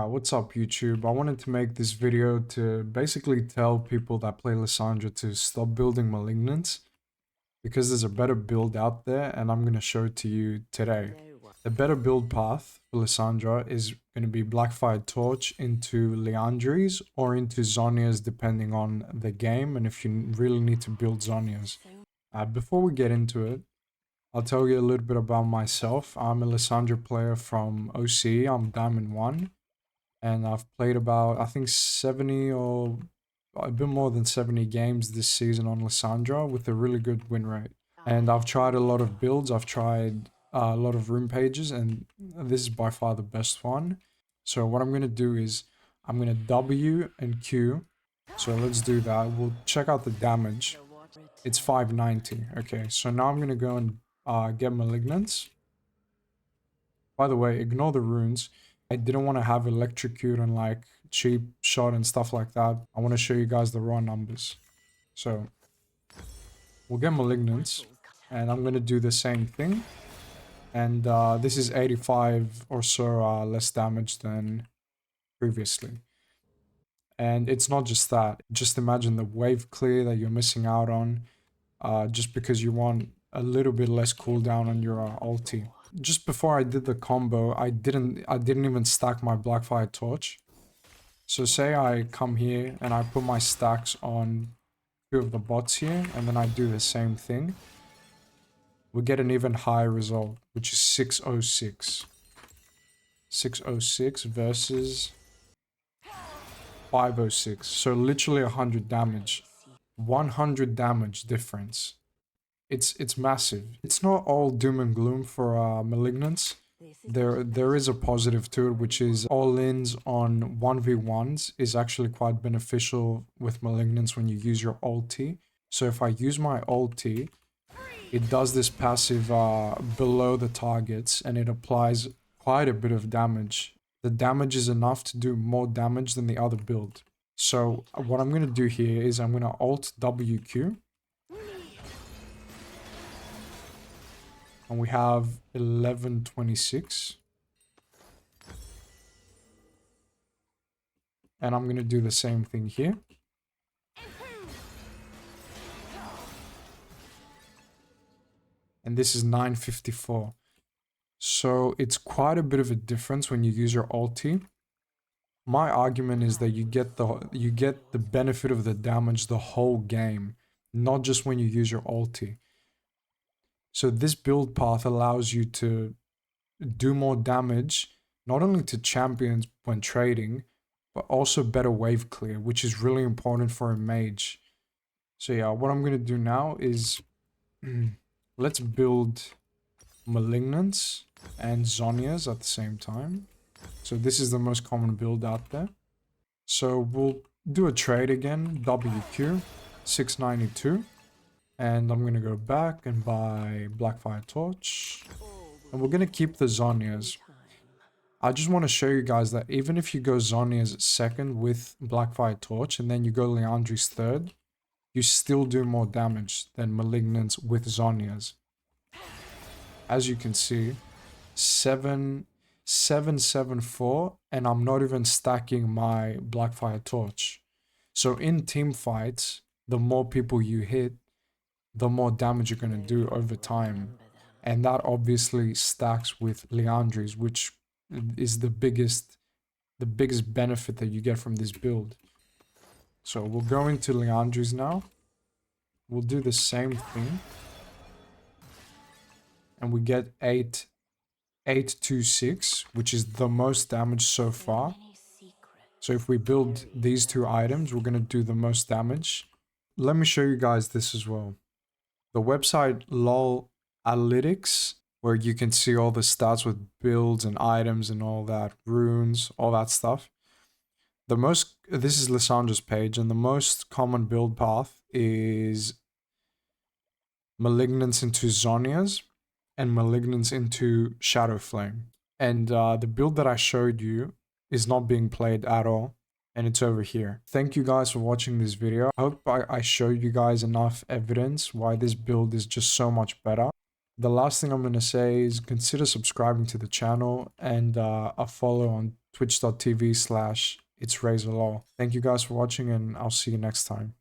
What's up YouTube? I wanted to make this video to basically tell people that play Lissandra to stop building Malignance because there's a better build out there and I'm going to show it to you today. The better build path for Lissandra is going to be Blackfire Torch into Liandrys or into Zhonyas depending on the game and if you really need to build Zhonyas. Before we get into it, I'll tell you a little bit about myself. I'm a Lissandra player from OC. I'm Diamond 1. And I've played about, I think 70 or a bit more than 70 games this season on Lissandra with a really good win rate. And I've tried a lot of builds, I've tried a lot of room pages, and this is by far the best one. So what I'm going to do is, I'm going to W and Q. So let's do that. We'll check out the damage. It's 590. Okay, so now I'm going to go and get Malignance. By the way, ignore the runes. I didn't want to have electrocute and like cheap shot and stuff like that. I want to show you guys the raw numbers. So we'll get Malignance and I'm going to do the same thing. And this is 85 or so less damage than previously. And it's not just that. Just imagine the wave clear that you're missing out on just because you want a little bit less cooldown on your ulti. Just before I did the combo, I didn't even stack my Blackfire Torch. So say I come here and I put my stacks on two of the bots here, and then I do the same thing. We get an even higher result, which is 606. 606 versus 506. So literally 100 damage. 100 damage difference. It's massive. It's not all doom and gloom for Malignance. There is a positive to it, which is all-ins on 1v1s is actually quite beneficial with Malignance when you use your ulti. So if I use my ulti, it does this passive below the targets and it applies quite a bit of damage. The damage is enough to do more damage than the other build. So what I'm going to do here is I'm going to alt WQ. And we have 1126. And I'm going to do the same thing here. And this is 954. So it's quite a bit of a difference when you use your ulti. My argument is that you get the benefit of the damage the whole game, not just when you use your ulti. So this build path allows you to do more damage, not only to champions when trading, but also better wave clear, which is really important for a mage. So yeah, what I'm going to do now is, let's build Malignance and Zhonyas at the same time. So this is the most common build out there. So we'll do a trade again, WQ, 692. And I'm going to go back and buy Blackfire Torch. And we're going to keep the Zhonyas. I just want to show you guys that even if you go Zhonyas second with Blackfire Torch and then you go Liandrys third, you still do more damage than Malignance with Zhonyas. As you can see, 774, and I'm not even stacking my Blackfire Torch. So in team fights, the more people you hit, the more damage you're going to do over time. And that obviously stacks with Liandrys, which is the biggest benefit that you get from this build. So we'll go into Liandrys now. We'll do the same thing. And we get 826, which is the most damage so far. So if we build these two items, we're going to do the most damage. Let me show you guys this as well. The website LOL Analytics, where you can see all the stats with builds and items and all that, runes, all that stuff. This is Lissandra's page, and the most common build path is Malignance into Zhonyas and Malignance into Shadow Flame. And the build that I showed you is not being played at all. And it's over here. Thank you guys for watching this video. I hope I showed you guys enough evidence why this build is just so much better. The last thing I'm going to say is consider subscribing to the channel and a follow on twitch.tv/itsrazorlol. Thank you guys for watching, and I'll see you next time.